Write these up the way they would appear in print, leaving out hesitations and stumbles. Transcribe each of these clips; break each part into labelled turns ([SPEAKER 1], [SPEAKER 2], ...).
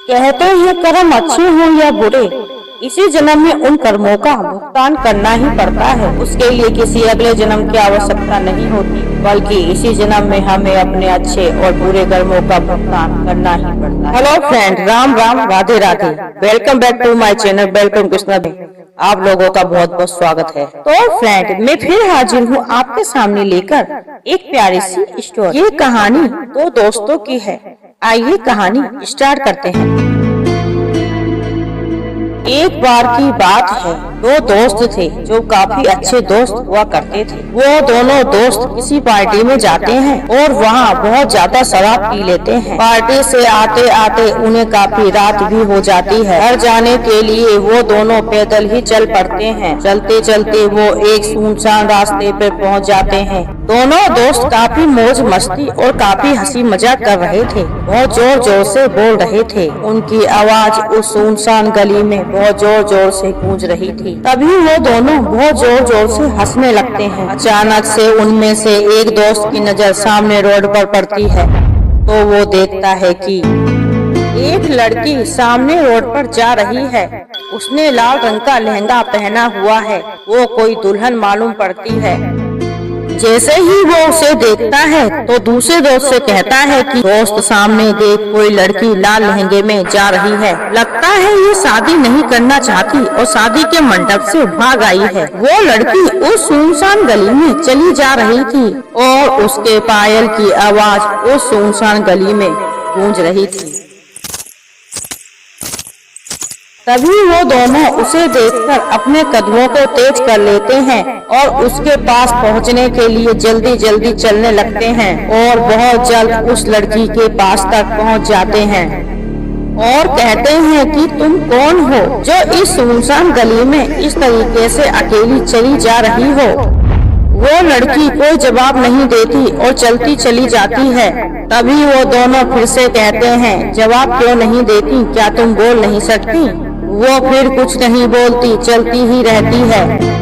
[SPEAKER 1] कहते हैं कर्म अच्छे हों या बुरे, इसी जन्म में उन कर्मों का भुगतान करना ही पड़ता है। उसके लिए किसी अगले जन्म की आवश्यकता नहीं होती, बल्कि इसी जन्म में हमें अपने अच्छे और बुरे कर्मों का भुगतान करना ही पड़ता है। Hello friend, Ram Ram, Radhe Radhe. Welcome back to my channel. Welcome Krishna ji, आप लोगों का बहुत बहुत स्वागत है। तो फ्रेंड, मैं फिर हाजिर हूँ आपके सामने लेकर एक प्यारी सी स्टोरी। ये कहानी दो दोस्तों की है। आइए कहानी स्टार्ट करते हैं। एक बार की बात है, दो दोस्त थे जो काफी अच्छे दोस्त हुआ करते थे। वो दोनों दोस्त किसी पार्टी में जाते हैं और वहाँ बहुत ज्यादा शराब पी लेते हैं। पार्टी से आते आते उन्हें काफी रात भी हो जाती है। घर जाने के लिए वो दोनों पैदल ही चल पड़ते हैं। चलते चलते वो एक सुनसान रास्ते पर पहुँच जाते हैं। दोनों दोस्त काफी मौज मस्ती और काफी हंसी मजाक कर रहे थे। बहुत जोर जोर से बोल रहे थे। उनकी आवाज उस सुनसान गली में बहुत जोर जोर से गूंज रही थी। तभी वो दोनों बहुत जोर जोर से हंसने लगते हैं। अचानक से उनमें से एक दोस्त की नजर सामने रोड पर पड़ती है तो वो देखता है कि एक लड़की सामने रोड पर जा रही है। उसने लाल रंग का लहंगा पहना हुआ है। वो कोई दुल्हन मालूम पड़ती है। जैसे ही वो उसे देखता है तो दूसरे दोस्त से कहता है कि दोस्त, सामने देख, कोई लड़की लाल लहंगे में जा रही है। लगता है ये शादी नहीं करना चाहती और शादी के मंडप से भाग आई है। वो लड़की उस सुनसान गली में चली जा रही थी और उसके पायल की आवाज उस सुनसान गली में गूंज रही थी। तभी वो दोनों उसे देखकर अपने कदमों को तेज कर लेते हैं और उसके पास पहुंचने के लिए जल्दी जल्दी चलने लगते हैं और बहुत जल्द उस लड़की के पास तक पहुंच जाते हैं और कहते हैं कि तुम कौन हो जो इस सुनसान गली में इस तरीके से अकेली चली जा रही हो। वो लड़की कोई जवाब नहीं देती और चलती चली जाती है। तभी वो दोनों फिर से कहते हैं, जवाब क्यों नहीं देती, क्या तुम बोल नहीं सकती? वो फिर कुछ नहीं बोलती, चलती ही रहती है।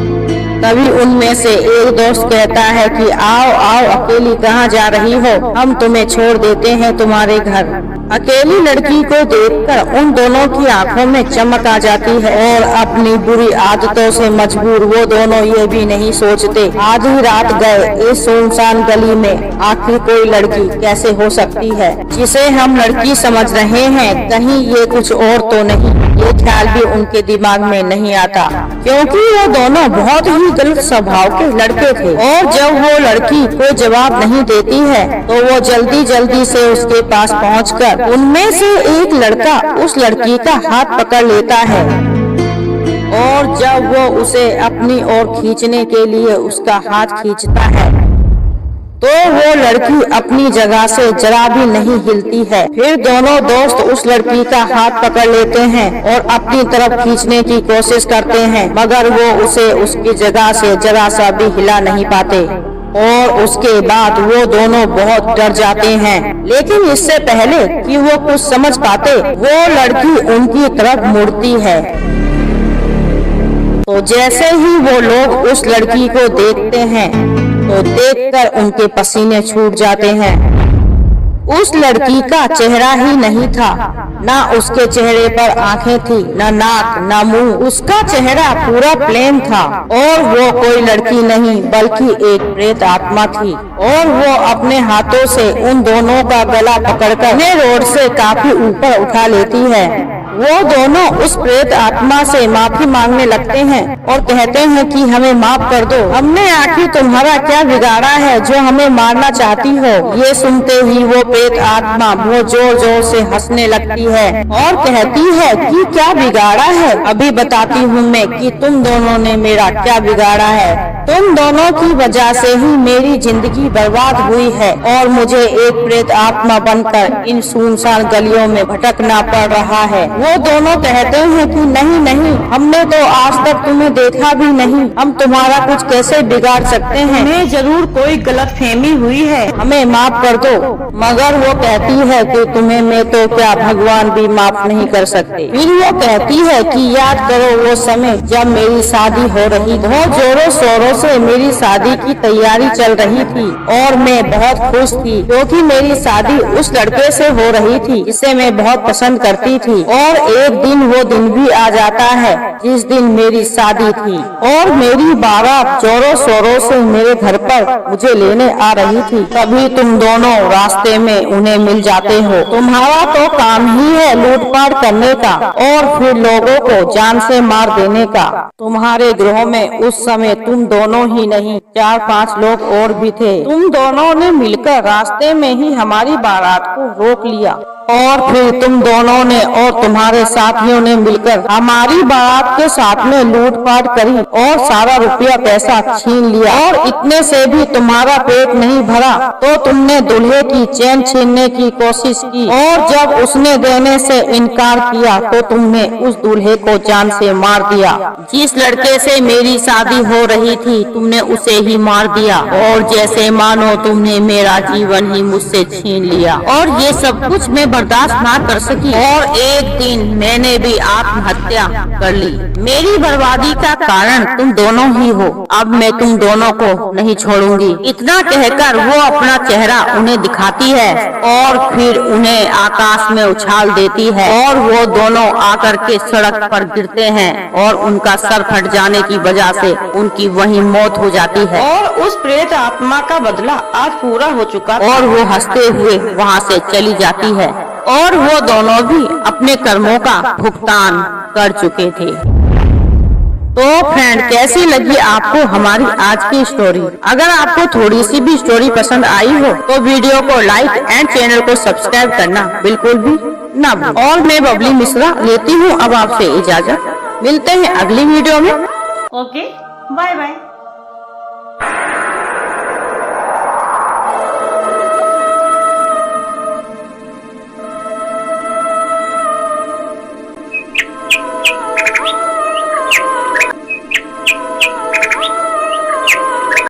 [SPEAKER 1] तभी उनमें से एक दोस्त कहता है कि आओ आओ, अकेली कहाँ जा रही हो, हम तुम्हें छोड़ देते हैं तुम्हारे घर। अकेली लड़की को देखकर उन दोनों की आंखों में चमक आ जाती है और अपनी बुरी आदतों से मजबूर वो दोनों ये भी नहीं सोचते आधी रात गए इस सुनसान गली में आखिर कोई लड़की कैसे हो सकती है जिसे हम लड़की समझ रहे हैं, कहीं ये कुछ और तो नहीं। ये ख्याल भी उनके दिमाग में नहीं आता, क्योंकि वो दोनों बहुत ही गलत स्वभाव के लड़के थे। और जब वो लड़की कोई जवाब नहीं देती है तो वो जल्दी जल्दी से उसके पास पहुंचकर उनमें से एक लड़का उस लड़की का हाथ पकड़ लेता है और जब वो उसे अपनी ओर खींचने के लिए उसका हाथ खींचता है तो वो लड़की अपनी जगह से जरा भी नहीं हिलती है। फिर दोनों दोस्त उस लड़की का हाथ पकड़ लेते हैं और अपनी तरफ खींचने की कोशिश करते हैं, मगर वो उसे उसकी जगह से जरा सा भी हिला नहीं पाते और उसके बाद वो दोनों बहुत डर जाते हैं। लेकिन इससे पहले कि वो कुछ समझ पाते, वो लड़की उनकी तरफ मुड़ती है। तो जैसे ही वो लोग उस लड़की को देखते हैं तो देखकर उनके पसीने छूट जाते हैं। उस लड़की का चेहरा ही नहीं था, ना उसके चेहरे पर आंखें थी, ना नाक, ना मुंह। उसका चेहरा पूरा प्लेन था और वो कोई लड़की नहीं बल्कि एक प्रेत आत्मा थी। और वो अपने हाथों से उन दोनों का गला पकड़कर उन्हें रोड से काफी ऊपर उठा लेती है। वो दोनों उस प्रेत आत्मा से माफी मांगने लगते हैं और कहते हैं कि हमें माफ कर दो, हमने आखिर तुम्हारा क्या बिगाड़ा है जो हमें मारना चाहती हो। ये सुनते ही वो प्रेत आत्मा बहुत जोर जोर से हंसने लगती है और कहती है कि क्या बिगाड़ा है, अभी बताती हूँ मैं कि तुम दोनों ने मेरा क्या बिगाड़ा है। तुम दोनों की वजह से ही मेरी जिंदगी बर्बाद हुई है और मुझे एक प्रेत आत्मा बनकर इन सुनसान गलियों में भटकना पड़ रहा है। वो दोनों कहते हैं कि नहीं नहीं, हमने तो आज तक तुम्हें देखा भी नहीं, हम तुम्हारा कुछ कैसे बिगाड़ सकते हैं, हमें जरूर कोई गलतफहमी हुई है, हमें माफ कर दो। मगर वो कहती है कि तुम्हें मैं तो क्या भगवान भी माफ नहीं कर सकते। फिर वो कहती है कि याद करो वो समय जब मेरी शादी हो रही, बहुत जोरों शोरों से मेरी शादी की तैयारी चल रही थी और मैं बहुत खुश थी क्योंकि मेरी शादी उस लड़के से हो रही थी जिसे मैं बहुत पसंद करती थी। और एक दिन वो दिन भी आ जाता है जिस दिन मेरी शादी थी और मेरी बारात जोरों शोरों से मेरे घर पर मुझे लेने आ रही थी। तभी तुम दोनों रास्ते में उन्हें मिल जाते हो। तुम्हारा तो काम ही है लूटपाट करने का और फिर लोगों को जान से मार देने का। तुम्हारे गृह में उस समय तुम दोनों ही नहीं 4-5 लोग और भी थे। तुम दोनों ने मिलकर रास्ते में ही हमारी बारात को रोक लिया और फिर तुम दोनों ने और तुम्हारे साथियों ने मिलकर हमारी बारात के साथ में लूटपाट करी और सारा रुपया पैसा छीन लिया। और इतने से भी तुम्हारा पेट नहीं भरा तो तुमने दूल्हे की चैन छीनने की कोशिश की और जब उसने देने से इनकार किया तो तुमने उस दूल्हे को जान से मार दिया। जिस लड़के से मेरी शादी हो रही थी तुमने उसे ही मार दिया और जैसे मानो तुमने मेरा जीवन ही मुझसे छीन लिया। और ये सब कुछ मैं बर्दाश्त ना कर सकी और एक दिन मैंने भी आत्महत्या कर ली। मेरी बर्बादी का कारण तुम दोनों ही हो। अब मैं तुम दोनों को नहीं छोड़ूंगी। इतना कहकर वो अपना चेहरा उन्हें दिखाती है और फिर उन्हें आकाश में उछाल देती है और वो दोनों आकर के सड़क पर गिरते हैं और उनका सर फट जाने की वजह से उनकी वहीं मौत हो जाती है। और उस प्रेत आत्मा का बदला आज पूरा हो चुका और वो हंसते हुए वहाँ से चली जाती है और वो दोनों भी अपने कर्मों का भुगतान कर चुके थे। तो फ्रेंड, कैसी लगी आपको हमारी आज की स्टोरी? अगर आपको थोड़ी सी भी स्टोरी पसंद आई हो तो वीडियो को लाइक एंड चैनल को सब्सक्राइब करना बिल्कुल भी ना भूलें। और मैं बबली मिश्रा लेती हूँ अब आपसे इजाजत। मिलते हैं अगली वीडियो में।
[SPEAKER 2] Okay, bye bye.